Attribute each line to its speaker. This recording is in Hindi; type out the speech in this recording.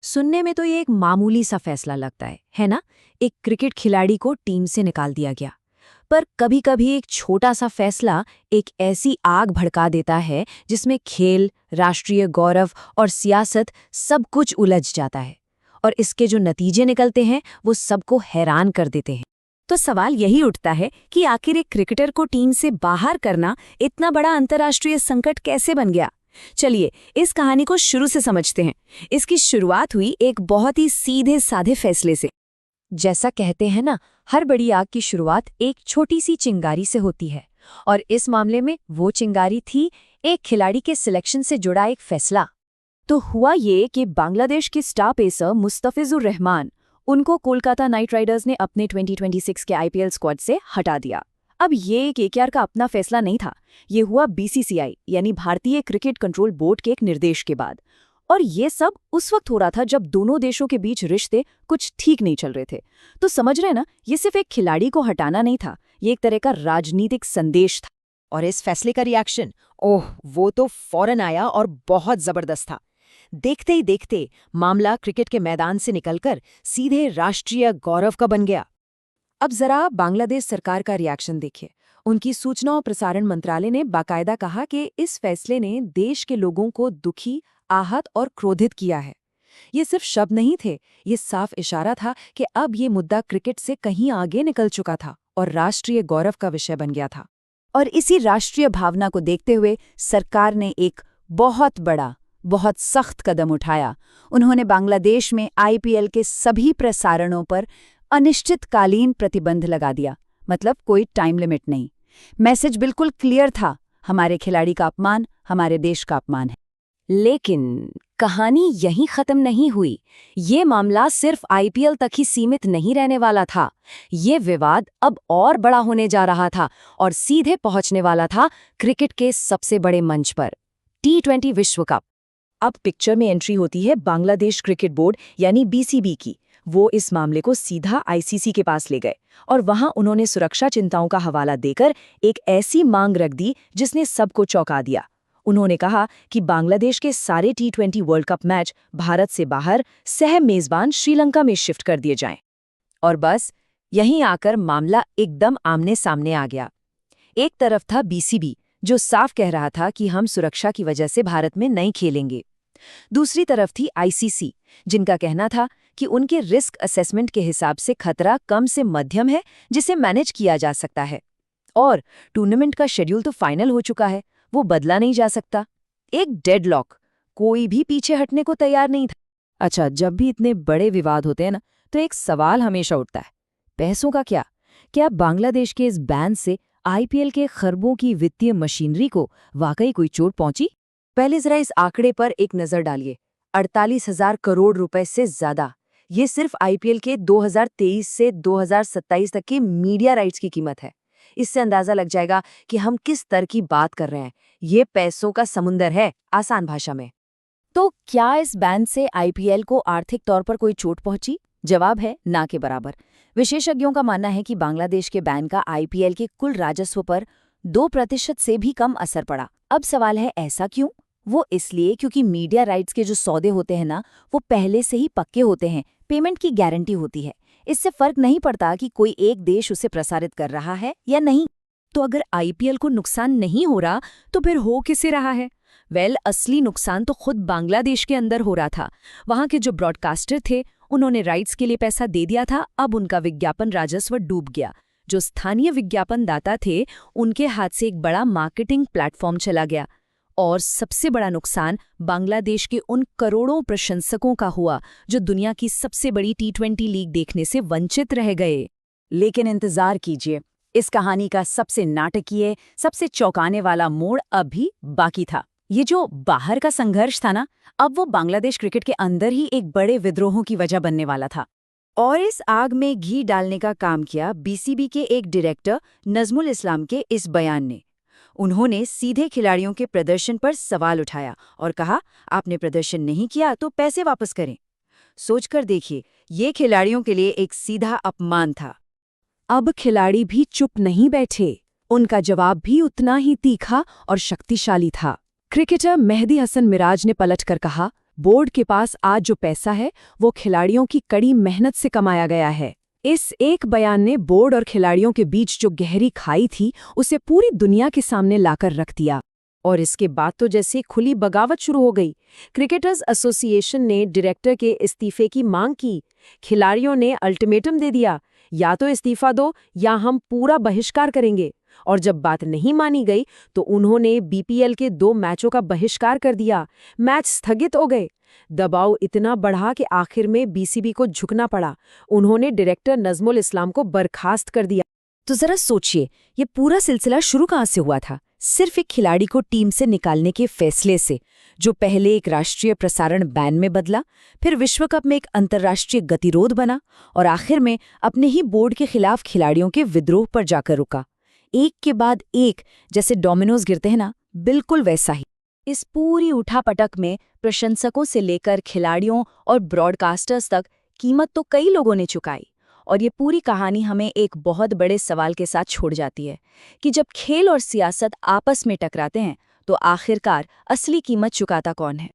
Speaker 1: सुनने में तो ये एक मामूली सा फैसला लगता है ना? एक क्रिकेट खिलाड़ी को टीम से निकाल दिया गया। पर कभी-कभी एक छोटा सा फैसला एक ऐसी आग भड़का देता है जिसमें खेल, राष्ट्रीय गौरव और सियासत सब कुछ उलझ जाता है। और इसके जो नतीजे निकलते हैं वो सबको हैरान कर देते हैं। तो सवाल यही उठता है कि आखिर एक क्रिकेटर को टीम से बाहर करना इतना बड़ा अंतर्राष्ट्रीय संकट कैसे बन गया? चलिए इस कहानी को शुरू से समझते हैं। इसकी शुरुआत हुई एक बहुत ही सीधे साधे फैसले से। जैसा कहते हैं ना, हर बड़ी आग की शुरुआत एक छोटी सी चिंगारी से होती है। और इस मामले में वो चिंगारी थी एक खिलाड़ी के सिलेक्शन से जुड़ा एक फैसला। तो हुआ ये कि बांग्लादेश के स्टार पेसर मुस्तफिजुर रहमान, उनको कोलकाता नाइट राइडर्स ने अपने 2026 के आईपीएल स्क्वाड से हटा दिया। अब ये केकेआर का अपना फैसला नहीं था, ये हुआ बीसीसीआई यानी भारतीय क्रिकेट कंट्रोल बोर्ड के एक निर्देश के बाद। और ये सब उस वक्त हो रहा था जब दोनों देशों के बीच रिश्ते कुछ ठीक नहीं चल रहे थे। तो समझ रहे ना, ये सिर्फ एक खिलाड़ी को हटाना नहीं था, ये एक तरह का राजनीतिक संदेश था।
Speaker 2: और इस फैसले का रिएक्शन, वो तो फौरन आया और बहुत जबरदस्त था। देखते ही देखते मामला क्रिकेट के मैदान से निकलकर सीधे राष्ट्रीय गौरव का बन गया।
Speaker 1: अब जरा बांग्लादेश सरकार का रिएक्शन देखिए। उनकी सूचना और प्रसारण मंत्रालय ने बाकायदा कहा कि इस फैसले ने देश के लोगों को दुखी, आहत और क्रोधित किया है। ये सिर्फ शब्द नहीं थे, ये साफ इशारा था कि अब ये मुद्दा क्रिकेट से कहीं आगे निकल चुका था और राष्ट्रीय गौरव का विषय बन गया था। और इसी राष्ट्रीय भावना को देखते हुए सरकार ने एक बहुत सख्त कदम उठाया। उन्होंने बांग्लादेश में आईपीएल के सभी प्रसारणों पर अनिश्चितकालीन प्रतिबंध लगा दिया। मतलब कोई टाइम लिमिट नहीं। मैसेज बिल्कुल क्लियर था, हमारे खिलाड़ी का अपमान हमारे देश का अपमान है। लेकिन कहानी यहीं खत्म नहीं हुई। ये मामला सिर्फ आईपीएल तक ही सीमित नहीं रहने वाला था। ये विवाद अब और बड़ा होने जा रहा था और सीधे पहुंचने वाला था क्रिकेट के सबसे बड़े मंच पर, T20 विश्व कप। अब पिक्चर में एंट्री होती है बांग्लादेश क्रिकेट बोर्ड यानी बीसीबी की। वो इस मामले को सीधा आईसीसी के पास ले गए और वहां उन्होंने सुरक्षा चिंताओं का हवाला देकर एक ऐसी मांग रख दी जिसने सबको चौंका दिया। उन्होंने कहा कि बांग्लादेश के सारे T20 world cup match Bharat से बाहर सह मेजबान श्रीलंका में शिफ्ट कर दिए जाएं। और बस यहीं आकर मामला एकदम आमने सामने आ गया। एक तरफ था बीसीबी जो साफ कह रहा था कि हम सुरक्षा की वजह से भारत में नहीं खेलेंगे। दूसरी तरफ थी आईसीसी जिनका कहना था कि उनके रिस्क असेसमेंट के हिसाब से खतरा कम से मध्यम है जिसे मैनेज किया जा सकता है। और टूर्नामेंट का शेड्यूल तो फाइनल हो चुका है, वो बदला नहीं जा सकता। एक डेडलॉक, कोई भी पीछे हटने को तैयार नहीं था। अच्छा, जब भी इतने बड़े विवाद होते हैं ना, तो एक सवाल हमेशा उठता है, पैसों का क्या? क्या बांग्लादेश के इस बैन से आईपीएल के खरबों की वित्तीय मशीनरी को वाकई कोई चोट पहुंची? पहले जरा इस आंकड़े पर एक नजर डालिए। 48,000 करोड़ रुपए से ज्यादा, ये सिर्फ आईपीएल के 2023 से 2027 तक के मीडिया राइट्स की कीमत है। इससे अंदाजा लग जाएगा कि हम किस स्तर की बात कर रहे हैं। ये पैसों का समुंदर है, आसान भाषा में। तो क्या इस बैन से आईपीएल को आर्थिक तौर पर कोई चोट पहुंची? जवाब है ना के बराबर। विशेषज्ञों का मानना है कि बांग्लादेश के बैन का आईपीएल के कुल राजस्व पर 2% से भी कम असर पड़ा। अब सवाल है, ऐसा क्यों? वो इसलिए क्योंकि मीडिया राइट्स के जो सौदे होते हैं ना, वो पहले से ही पक्के होते हैं, पेमेंट की गारंटी होती है। इससे फर्क नहीं पड़ता कि कोई एक देश उसे प्रसारित कर रहा है या नहीं। तो अगर आईपीएल को नुकसान नहीं हो रहा तो फिर हो किसे रहा है? असली नुकसान तो खुद बांग्लादेश के अंदर हो रहा था। वहां के जो ब्रॉडकास्टर थे उन्होंने राइट्स के लिए पैसा दे दिया था, अब उनका विज्ञापन राजस्व डूब गया। जो स्थानीय विज्ञापन दाता थे उनके हाथ से एक बड़ा मार्केटिंग प्लेटफॉर्म चला गया। और सबसे बड़ा नुकसान बांग्लादेश के उन करोड़ों प्रशंसकों का हुआ जो दुनिया की सबसे बड़ी T20 लीग देखने से वंचित रह गए। लेकिन इंतजार कीजिए, इस कहानी का सबसे नाटकीय, सबसे चौंकाने वाला मोड़ अब भी बाकी था। ये जो बाहर का संघर्ष था ना, अब वो बांग्लादेश क्रिकेट के अंदर ही एक बड़े विद्रोहों की वजह बनने वाला था। और इस आग में घी डालने का काम किया बीसीबी के एक डायरेक्टर नजमुल इस्लाम के इस बयान ने। उन्होंने सीधे खिलाड़ियों के प्रदर्शन पर सवाल उठाया और कहा, आपने प्रदर्शन नहीं किया तो पैसे वापस करें। सोचकर देखिए, ये खिलाड़ियों के लिए एक सीधा अपमान था। अब खिलाड़ी भी चुप नहीं बैठे, उनका जवाब भी उतना ही तीखा और शक्तिशाली था। क्रिकेटर मेहदी हसन मिराज ने पलटकर कहा, बोर्ड के पास आज जो पैसा है वो खिलाड़ियों की कड़ी मेहनत से कमाया गया है। इस एक बयान ने बोर्ड और खिलाड़ियों के बीच जो गहरी खाई थी उसे पूरी दुनिया के सामने लाकर रख दिया। और इसके बाद तो जैसे खुली बगावत शुरू हो गई। क्रिकेटर्स एसोसिएशन ने डायरेक्टर के इस्तीफे की मांग की। खिलाड़ियों ने अल्टीमेटम दे दिया, या तो इस्तीफा दो या हम पूरा बहिष्कार करेंगे। और जब बात नहीं मानी गई तो उन्होंने बीपीएल के 2 मैचों का बहिष्कार कर दिया। मैच स्थगित हो गए। दबाव इतना बढ़ा कि आखिर में बीसीबी को झुकना पड़ा। उन्होंने डायरेक्टर नजमुल इस्लाम को बर्खास्त कर दिया।
Speaker 2: तो जरा सोचिए, ये पूरा सिलसिला शुरू कहाँ से हुआ था? सिर्फ एक खिलाड़ी को टीम से निकालने के फैसले से, जो पहले एक राष्ट्रीय प्रसारण बैन में बदला, फिर विश्व कप में एक अंतर्राष्ट्रीय गतिरोध बना और आखिर में अपने ही बोर्ड के खिलाफ खिलाड़ियों के विद्रोह पर जाकर रुका। एक के बाद एक, जैसे डोमिनोज गिरते हैं ना, बिल्कुल वैसा ही। इस पूरी उठापटक में प्रशंसकों से लेकर खिलाड़ियों और ब्रॉडकास्टर्स तक कीमत तो कई लोगों ने चुकाई। और ये पूरी कहानी हमें एक बहुत बड़े सवाल के साथ छोड़ जाती है कि जब खेल और सियासत आपस में टकराते हैं तो आखिरकार असली कीमत चुकाता कौन है।